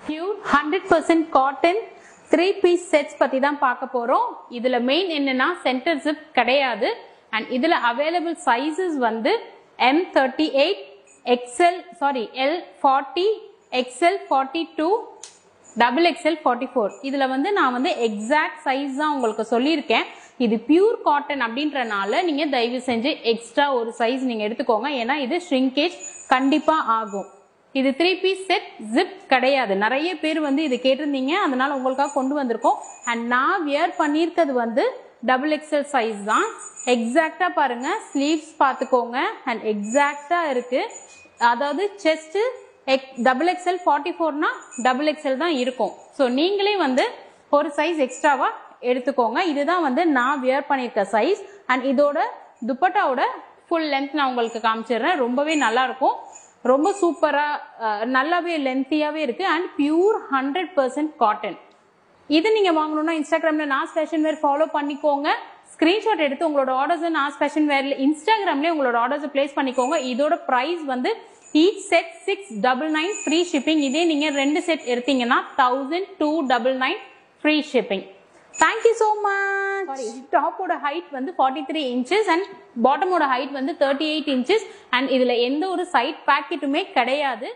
Pure 100% cotton 3-piece sets பத்தி தான் பார்க்க போறோம். இதுல மெயின் என்னன்னா சென்டர் ஜிப் கிடையாது. and இதுல available sizes வந்து M38 L40 XL42 XXL44. இதுல வந்து நான் வந்து எக்ஸாக்ட் சைஸ் தான் உங்களுக்கு சொல்லியிருக்கேன். இது பியூர் காட்டன் அப்படின்றனால நீங்க தயவு செஞ்சு எக்ஸ்ட்ரா ஒரு சைஸ் நீங்க எடுத்துக்கோங்க. ஏன்னா இது ஷ்ரிங்கேஜ் கண்டிப்பா ஆகும். இது 3-piece செட் ஜிப் கிடையாது. நிறைய பேர் வந்து இது கேட்டிருந்தீங்க, அதனால உங்களுக்காக கொண்டு வந்திருக்கோம். அண்ட் நான் வியர் பண்ணியிருக்கிறது வந்து XXL சைஸ் தான். எக்ஸாக்டா பாருங்க, ஸ்லீவ்ஸ் பார்த்துக்கோங்க அண்ட் எக்ஸாக்டா இருக்கு. அதாவது செஸ்ட் XXL44னா XXL தான் இருக்கும். ஸோ நீங்களே வந்து ஒரு சைஸ் எக்ஸ்ட்ராவா எடுத்துக்கோங்க. இதுதான் வந்து நான் வியர் பண்ணியிருக்க சைஸ். அண்ட் இதோட துப்பட்டாவோட ஃபுல் லென்த் நான் உங்களுக்கு காமிச்சிடுறேன். ரொம்பவே நல்லா இருக்கும், ரொம்ப சூப்பரா நல்லாவே லென்த்தியாவே இருக்கு. And pure 100% cotton. இது நீங்க வாங்கணும்னா இன்ஸ்டாகிராம்ல நாஸ் ஃபேஷன் வேர் ஃபாலோ பண்ணிக்கோங்க. ஸ்கிரீன்ஷாட் எடுத்து உங்களோட ஆர்டர்ஸ் நாஸ் ஃபேஷன் வேர்ல இன்ஸ்டாகிராம்ல உங்களோட ஆர்டர்ஸ் பிளேஸ் பண்ணிக்கோங்க. இதோட பிரைஸ் வந்து each set 699 ஃப்ரீ ஷிப்பிங். இதே நீங்க 2 செட் எடுத்தீங்கன்னா 1299 free shipping. Thank you so much. டாப்போட ஹைட் வந்து 43 inches and பாட்டமோட ஹைட் வந்து 38 inches. and இதுல எந்த ஒரு சைட் பாக்கெட்டுமே கிடையாது.